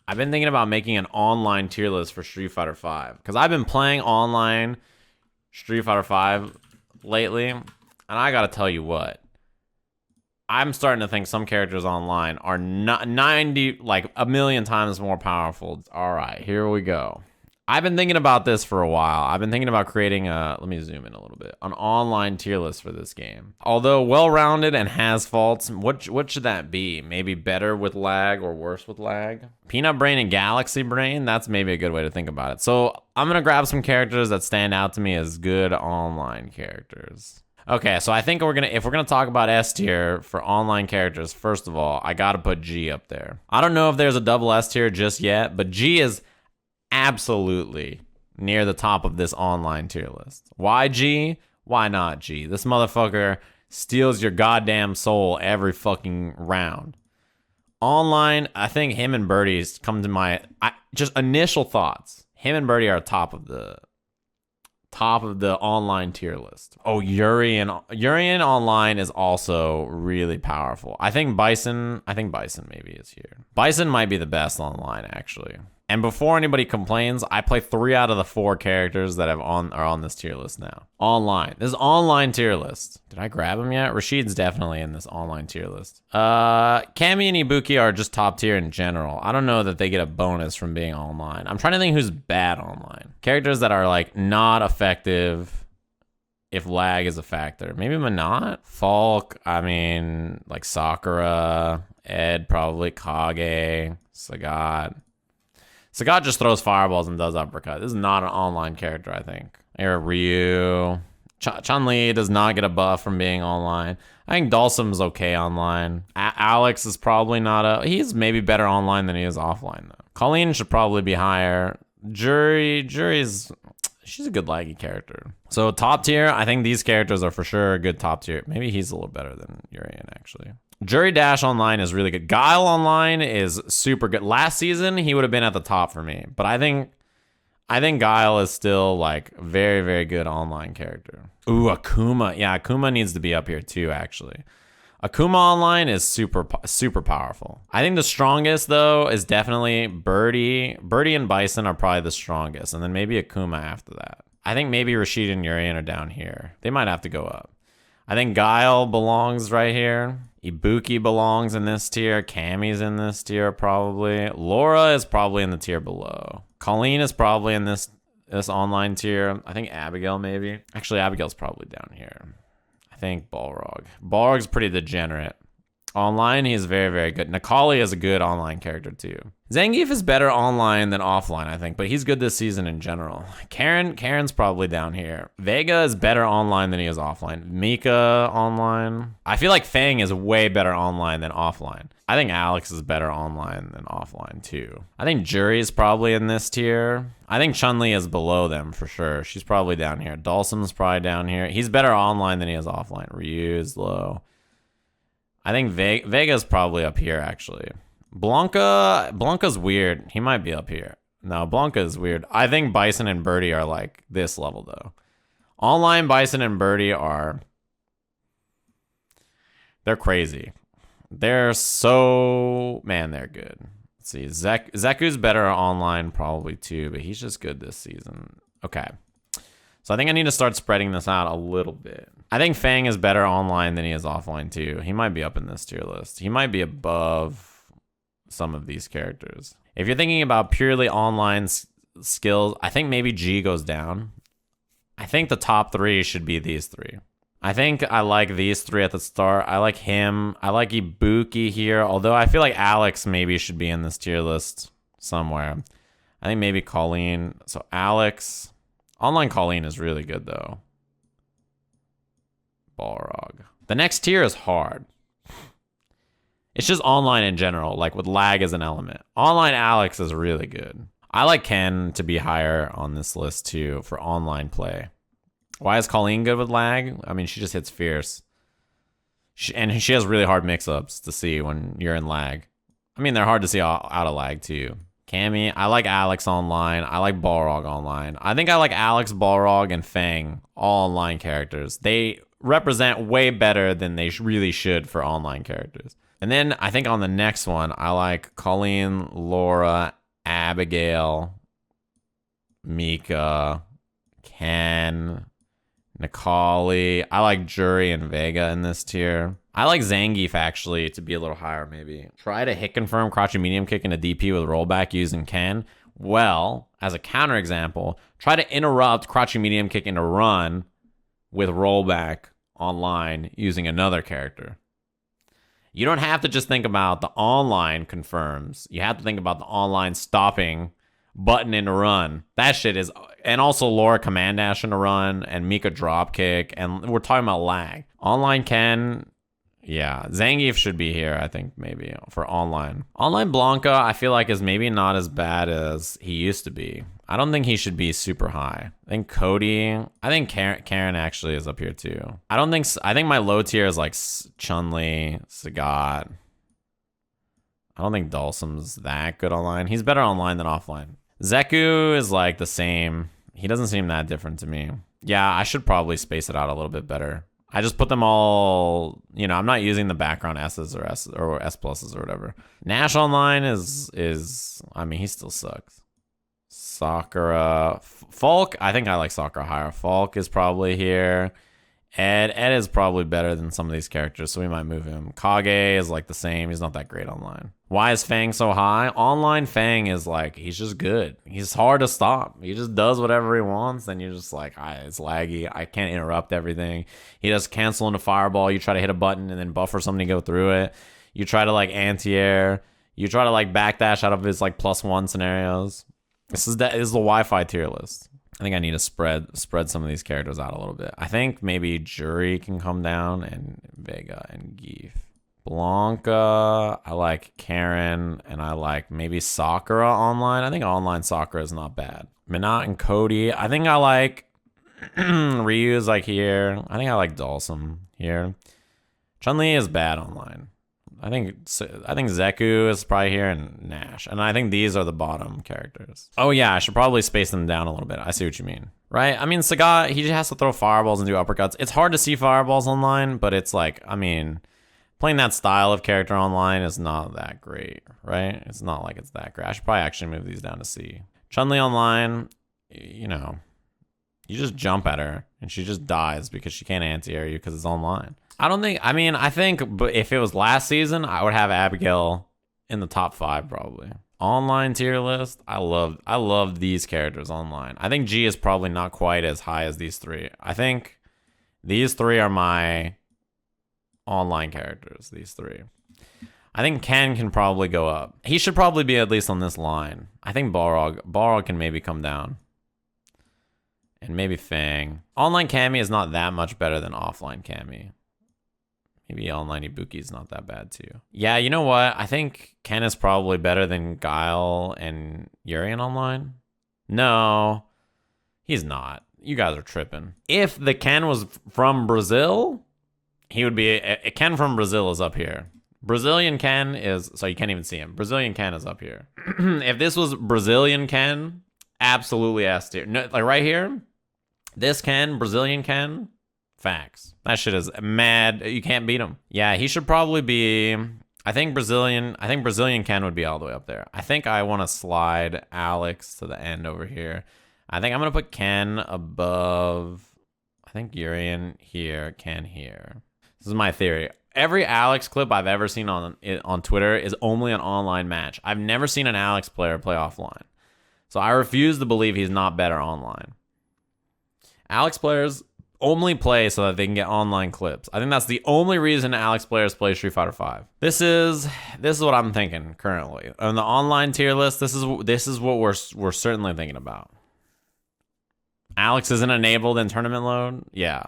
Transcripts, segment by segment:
I've been thinking about making an online tier list for Street Fighter V because I've been playing online Street Fighter V lately, and I gotta tell you what, I'm starting to think some characters online are not 90, like a million times more powerful. All right, here we go. I've been thinking about this for a while. I've been thinking about creating let me zoom in a little bit, an online tier list for this game. Although well-rounded and has faults, what should that be? Maybe better with lag or worse with lag? Peanut Brain and Galaxy Brain, that's maybe a good way to think about it. So I'm gonna grab some characters that stand out to me as good online characters. Okay, so I think if we're gonna talk about S tier for online characters, first of all, I gotta put G up there. I don't know if there's a double S tier just yet, but G is absolutely near the top of this online tier list. Why G? Why not G? This motherfucker steals your goddamn soul every fucking round. Online, I think him and Birdie's come to my just initial thoughts. Him and Birdie are top of the online tier list. Oh, Urian online is also really powerful. I think Bison maybe is here. Bison might be the best online actually. And before anybody complains, I play 3 out of the 4 characters that are on this tier list now. Online. This is online tier list. Did I grab him yet? Rashid's definitely in this online tier list. Cammy and Ibuki are just top tier in general. I don't know that they get a bonus from being online. I'm trying to think who's bad online. Characters that are like not effective if lag is a factor. Maybe Manat? Falk, I mean, like Sakura, Ed probably, Kage, Sagat. Sagat just throws fireballs and does uppercut. This is not an online character, I think. Or Ryu. Chun-Li does not get a buff from being online. I think Dhalsim's okay online. Alex is probably not he's maybe better online than he is offline, though. Colleen should probably be higher. Jury's... She's a good laggy character. So top tier, I think these characters are for sure a good top tier. Maybe he's a little better than Urian, actually. Jury Dash online is really good. Guile online is super good. Last season, he would have been at the top for me. But I think Guile is still like very, very good online character. Ooh, Akuma. Yeah, Akuma needs to be up here too, actually. Akuma online is super powerful. I think the strongest, though, is definitely Birdie. Birdie and Bison are probably the strongest. And then maybe Akuma after that. I think maybe Rashid and Urian are down here. They might have to go up. I think Guile belongs right here. Ibuki belongs in this tier. Cammy's in this tier probably. Laura is probably in the tier below. Colleen is probably in this online tier. I think Abigail maybe. Actually, Abigail's probably down here. I think Balrog. Balrog's pretty degenerate. Online, he's very, very good. Nikali is a good online character too. Zangief is better online than offline, I think, but he's good this season in general. Karen's probably down here. Vega is better online than he is offline. Mika online. I feel like Fang is way better online than offline. I think Alex is better online than offline too. I think Jury is probably in this tier. I think Chun-Li is below them for sure. She's probably down here. Dhalsim's probably down here. He's better online than he is offline. Ryu is low. I think Vega's probably up here, actually. Blanca's weird. He might be up here. No, Blanca is weird. I think Bison and Birdie are like this level, though. Online Bison and Birdie are... They're crazy. They're so... Man, they're good. Let's see. Zeku's better online probably, too, but he's just good this season. Okay. So I think I need to start spreading this out a little bit. I think Fang is better online than he is offline too. He might be up in this tier list. He might be above some of these characters. If you're thinking about purely online skills, I think maybe G goes down. I think the top 3 should be these 3. I think I like these 3 at the start. I like him. I like Ibuki here, although I feel like Alex maybe should be in this tier list somewhere. I think maybe Colleen. So Alex... Online Colleen is really good, though. Balrog. The next tier is hard. It's just online in general, like with lag as an element. Online Alex is really good. I like Ken to be higher on this list, too, for online play. Why is Colleen good with lag? I mean, she just hits fierce. And she has really hard mix-ups to see when you're in lag. I mean, they're hard to see out of lag, too. Cammy, I like Alex online. I like Balrog online. I think I like Alex, Balrog, and Fang, all online characters. They represent way better than they really should for online characters. And then I think on the next one, I like Colleen, Laura, Abigail, Mika, Ken, Nikali. I like Jury and Vega in this tier. I like Zangief actually to be a little higher maybe. Try to hit confirm crouching medium kick into DP with rollback using Ken. Well, as a counterexample, try to interrupt crouching medium kick into run with rollback online using another character. You don't have to just think about the online confirms. You have to think about the online stopping button into run. That shit is... And also Laura command dash into run and Mika drop kick. And we're talking about lag. Online Ken... Yeah, Zangief should be here, I think, maybe, for online. Online Blanca, I feel like, is maybe not as bad as he used to be. I don't think he should be super high. I think Cody... I think Karen actually is up here, too. I think my low tier is, like, Chun-Li, Sagat. I don't think Dhalsim's that good online. He's better online than offline. Zeku is, like, the same. He doesn't seem that different to me. Yeah, I should probably space it out a little bit better. I just put them all, you know, I'm not using the background S's or S pluses or whatever. Nash online is I mean, he still sucks. Sakura, Falk, I think I like Sakura higher. Falk is probably here. Ed is probably better than some of these characters, so we might move him. Kage is like the same. He's not that great online. Why is Fang so high? Online Fang is like, he's just good. He's hard to stop. He just does whatever he wants, and you're just like, it's laggy. I can't interrupt everything. He does cancel into fireball. You try to hit a button and then buffer something to go through it. You try to like anti-air. You try to like backdash out of his like +1 scenarios. This is the Wi-Fi tier list. I think I need to spread some of these characters out a little bit. I think maybe Jury can come down and Vega and Geef. Blanca, I like Karen, and I like maybe Sakura online. I think online Sakura is not bad. Minot and Cody, I think I like Ryu is like here. I think I like Dhalsim here. Chun-Li is bad online. I think Zeku is probably here and Nash. And I think these are the bottom characters. Oh yeah, I should probably space them down a little bit. I see what you mean. Right? I mean, Sagat, he just has to throw fireballs and do uppercuts. It's hard to see fireballs online, but it's like, I mean, playing that style of character online is not that great, right? It's not like it's that great. I should probably actually move these down to C. Chun-Li online, you know, you just jump at her and she just dies because she can't anti-air you because it's online. I think but if it was last season, I would have Abigail in the top 5 probably. Online tier list, I love these characters online. I think G is probably not quite as high as these 3. I think these 3 are my online characters, these 3. I think Ken can probably go up. He should probably be at least on this line. I think Balrog can maybe come down. And maybe Fang. Online Cammy is not that much better than offline Cammy. Maybe online Ibuki is not that bad too. Yeah, you know what? I think Ken is probably better than Guile and Urian online. No, he's not. You guys are tripping. If the Ken was from Brazil, he would be... A Ken from Brazil is up here. Brazilian Ken is... So you can't even see him. Brazilian Ken is up here. If this was Brazilian Ken, absolutely S tier. No, like right here, this Ken, Brazilian Ken... Facts. That shit is mad. You can't beat him. Yeah, he should probably be... I think Brazilian Ken would be all the way up there. I think I want to slide Alex to the end over here. I think I'm going to put Ken above... I think Urian here, Ken here. This is my theory. Every Alex clip I've ever seen on Twitter is only an online match. I've never seen an Alex player play offline. So I refuse to believe he's not better online. Alex players... only play so that they can get online clips. I think that's the only reason Alex players play Street Fighter V. This is what I'm thinking currently. On the online tier list, this is what we're certainly thinking about. Alex isn't enabled in tournament load? Yeah.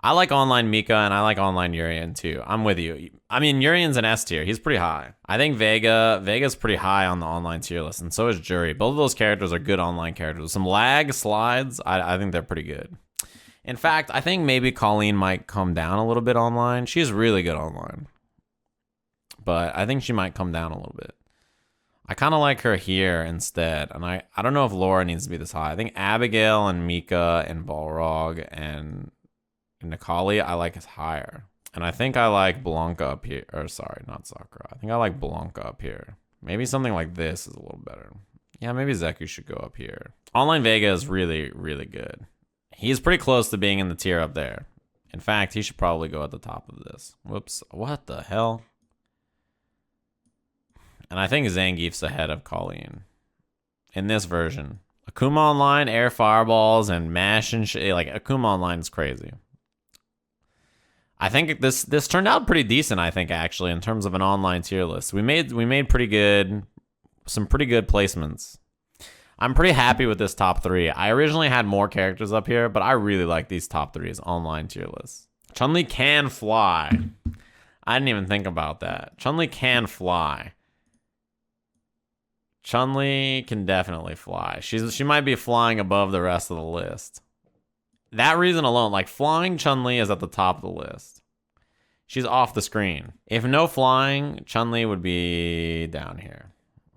I like online Mika and I like online Urian too. I'm with you. I mean, Urian's an S tier. He's pretty high. I think Vega's pretty high on the online tier list, and so is Jury. Both of those characters are good online characters. With some lag slides, I think they're pretty good. In fact, I think maybe Colleen might come down a little bit online. She's really good online. But I think she might come down a little bit. I kind of like her here instead. And I don't know if Laura needs to be this high. I think Abigail and Mika and Balrog and Nikali I like is higher. And I think I like Blanca up here. Or sorry, not Sakura. I think I like Blanca up here. Maybe something like this is a little better. Yeah, maybe Zeku should go up here. Online Vega is really, really good. He's pretty close to being in the tier up there. In fact, he should probably go at the top of this. Whoops. What the hell? And I think Zangief's ahead of Colleen in this version. Akuma Online, air fireballs, and mash and shit. Like, Akuma Online is crazy. I think this turned out pretty decent, I think, actually, in terms of an online tier list. We made pretty good, some pretty good placements. I'm pretty happy with this top 3. I originally had more characters up here, but I really like these top 3 as online tier lists. Chun-Li can fly. I didn't even think about that. Chun-Li can fly. Chun-Li can definitely fly. She might be flying above the rest of the list. That reason alone, like flying Chun-Li is at the top of the list. She's off the screen. If no flying, Chun-Li would be down here,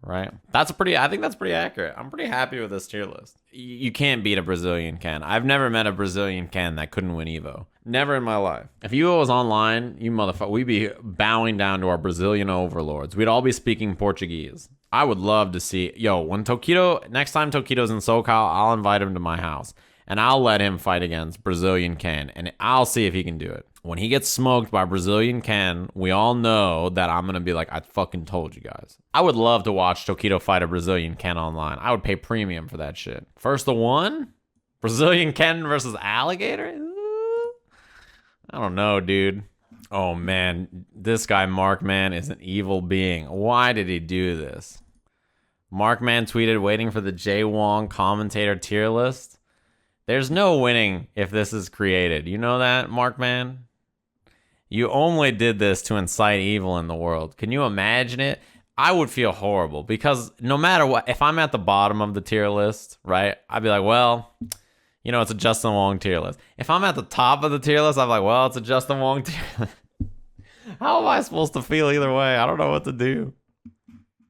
right? I think that's pretty accurate. I'm pretty happy with this tier list. You can't beat a Brazilian Ken. I've never met a Brazilian Ken that couldn't win Evo. Never in my life. If Evo was online, you motherfucker, we'd be bowing down to our Brazilian overlords. We'd all be speaking Portuguese. I would love to see, when next time Tokido's in SoCal, I'll invite him to my house. And I'll let him fight against Brazilian Ken, and I'll see if he can do it. When he gets smoked by Brazilian Ken, we all know that I'm going to be like, I fucking told you guys. I would love to watch Tokido fight a Brazilian Ken online. I would pay premium for that shit. First to one? Brazilian Ken versus Alligator? I don't know, dude. Oh, man. This guy, Markman, is an evil being. Why did he do this? Markman tweeted, waiting for the Jay Wong commentator tier list. There's no winning if this is created. You know that, Markman? You only did this to incite evil in the world. Can you imagine it? I would feel horrible because no matter what, if I'm at the bottom of the tier list, right, I'd be like, well, it's a Justin Wong tier list. If I'm at the top of the tier list, I'm like, well, it's a Justin Wong tier list. How am I supposed to feel either way? I don't know what to do.